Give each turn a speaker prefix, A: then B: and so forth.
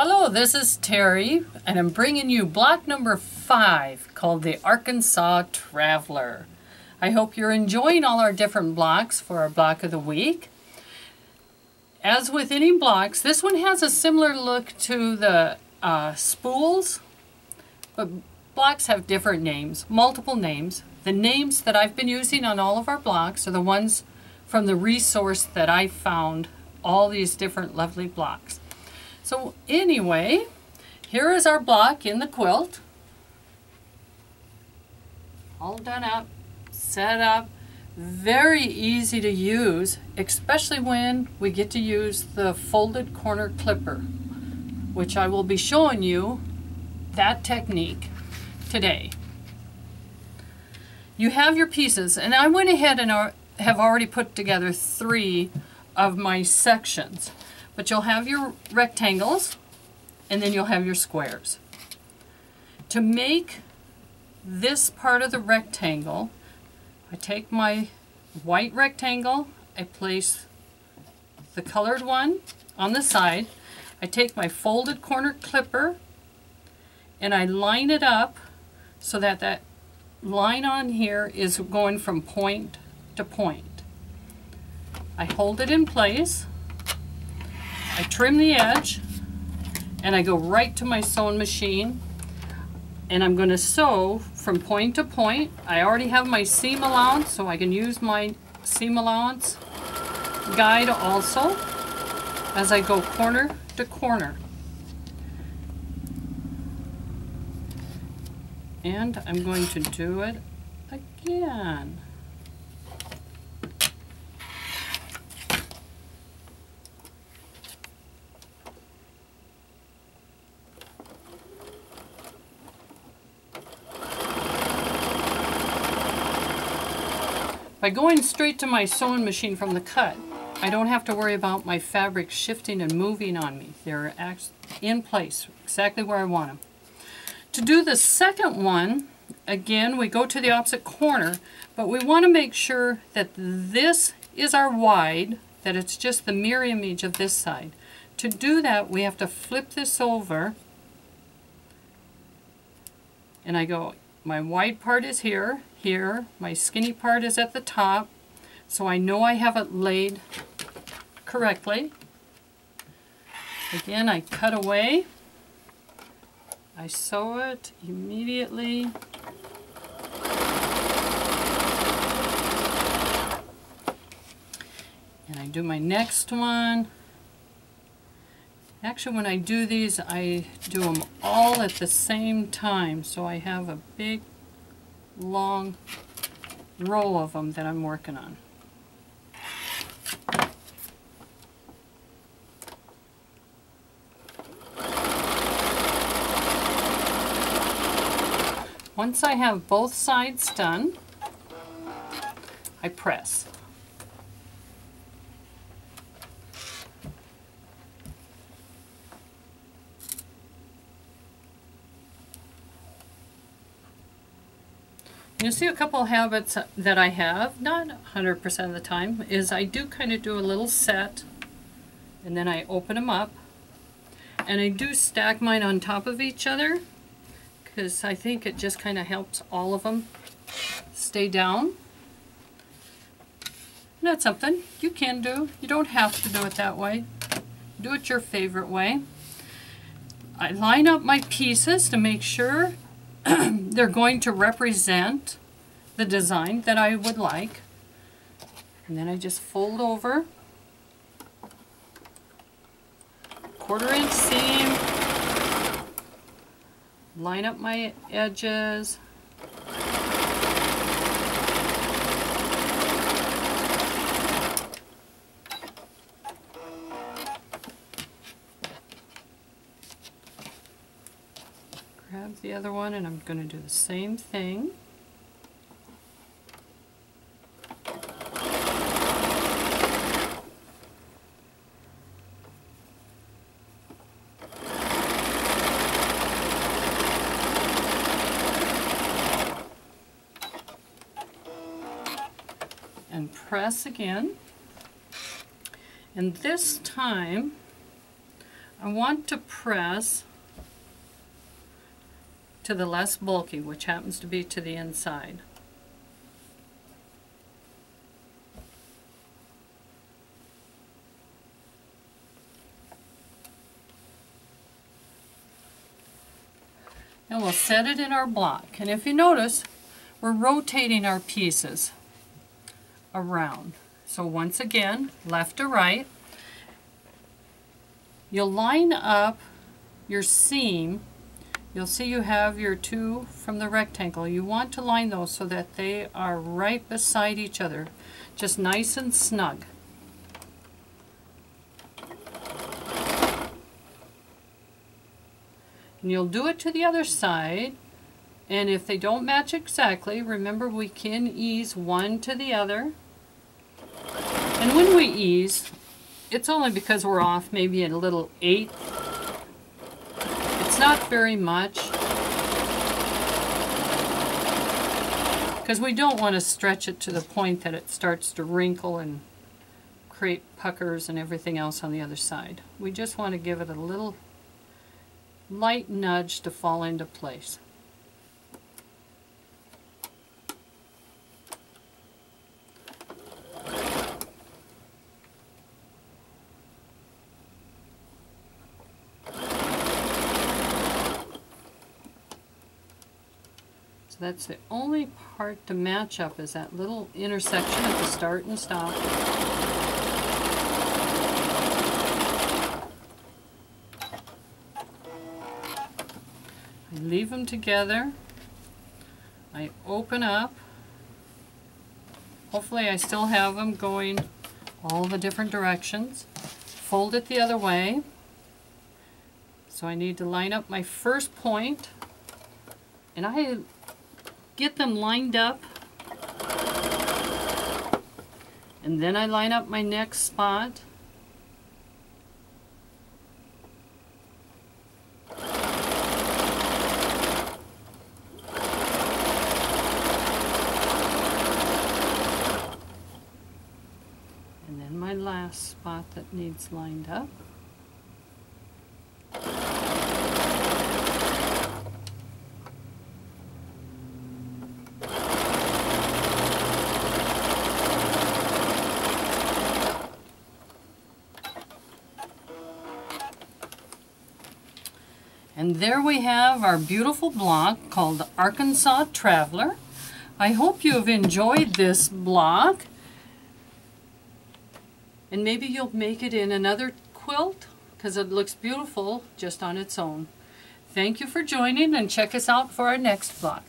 A: Hello, this is Terry, and I'm bringing you block number 5 called the Arkansas Traveler. I hope you're enjoying all our different blocks for our block of the week. As with any blocks, this one has a similar look to the spools, but blocks have different names, multiple names. The names that I've been using on all of our blocks are the ones from the resource that I found all these different lovely blocks. So anyway, here is our block in the quilt. All done up, set up, very easy to use, especially when we get to use the folded corner clipper, which I will be showing you that technique today. You have your pieces, and I went ahead and have already put together 3 of my sections. But you'll have your rectangles, and then you'll have your squares. To make this part of the rectangle, I take my white rectangle, I place the colored one on the side, I take my folded corner clipper, and I line it up so that that line on here is going from point to point. I hold it in place, I trim the edge, and I go right to my sewing machine, and I'm going to sew from point to point. I already have my seam allowance, so I can use my seam allowance guide also as I go corner to corner. And I'm going to do it again. By going straight to my sewing machine from the cut, I don't have to worry about my fabric shifting and moving on me. They're in place, exactly where I want them. To do the second one, again, we go to the opposite corner, but we want to make sure that this is our wide, that it's just the mirror image of this side. To do that, we have to flip this over, and I go, my wide part is here, my skinny part is at the top, so I know I have it laid correctly. Again, I cut away, I sew it immediately, and I do my next one. Actually, when I do these, I do them all at the same time, so I have a big long row of them that I'm working on. Once I have both sides done, I press. You'll see a couple of habits that I have, not 100% of the time, is I do kind of do a little set, and then I open them up, and I do stack mine on top of each other, because I think it just kind of helps all of them stay down. And that's something you can do. You don't have to do it that way. Do it your favorite way. I line up my pieces to make sure they're going to represent the design that I would like. And then I just fold over, 1/4 inch seam, line up my edges, grab the other one, and I'm going to do the same thing. And press again. And this time I want to press to the less bulky, which happens to be to the inside. And we'll set it in our block. And if you notice, we're rotating our pieces around. So once again, left to right. You'll line up your seam. You'll see you have your two from the rectangle. You want to line those so that they are right beside each other, just nice and snug. And you'll do it to the other side, and if they don't match exactly, remember we can ease one to the other. And when we ease, it's only because we're off maybe a little eighth. It's not very much, because we don't want to stretch it to the point that it starts to wrinkle and create puckers and everything else on the other side. We just want to give it a little light nudge to fall into place. So that's the only part to match up, is that little intersection at the start and stop. I leave them together. I open up. Hopefully I still have them going all the different directions. Fold it the other way. So I need to line up my first point, and I get them lined up, and then I line up my next spot. And then my last spot that needs lined up. And there we have our beautiful block called the Arkansas Traveler. I hope you have enjoyed this block. And maybe you'll make it in another quilt, because it looks beautiful just on its own. Thank you for joining, and check us out for our next block.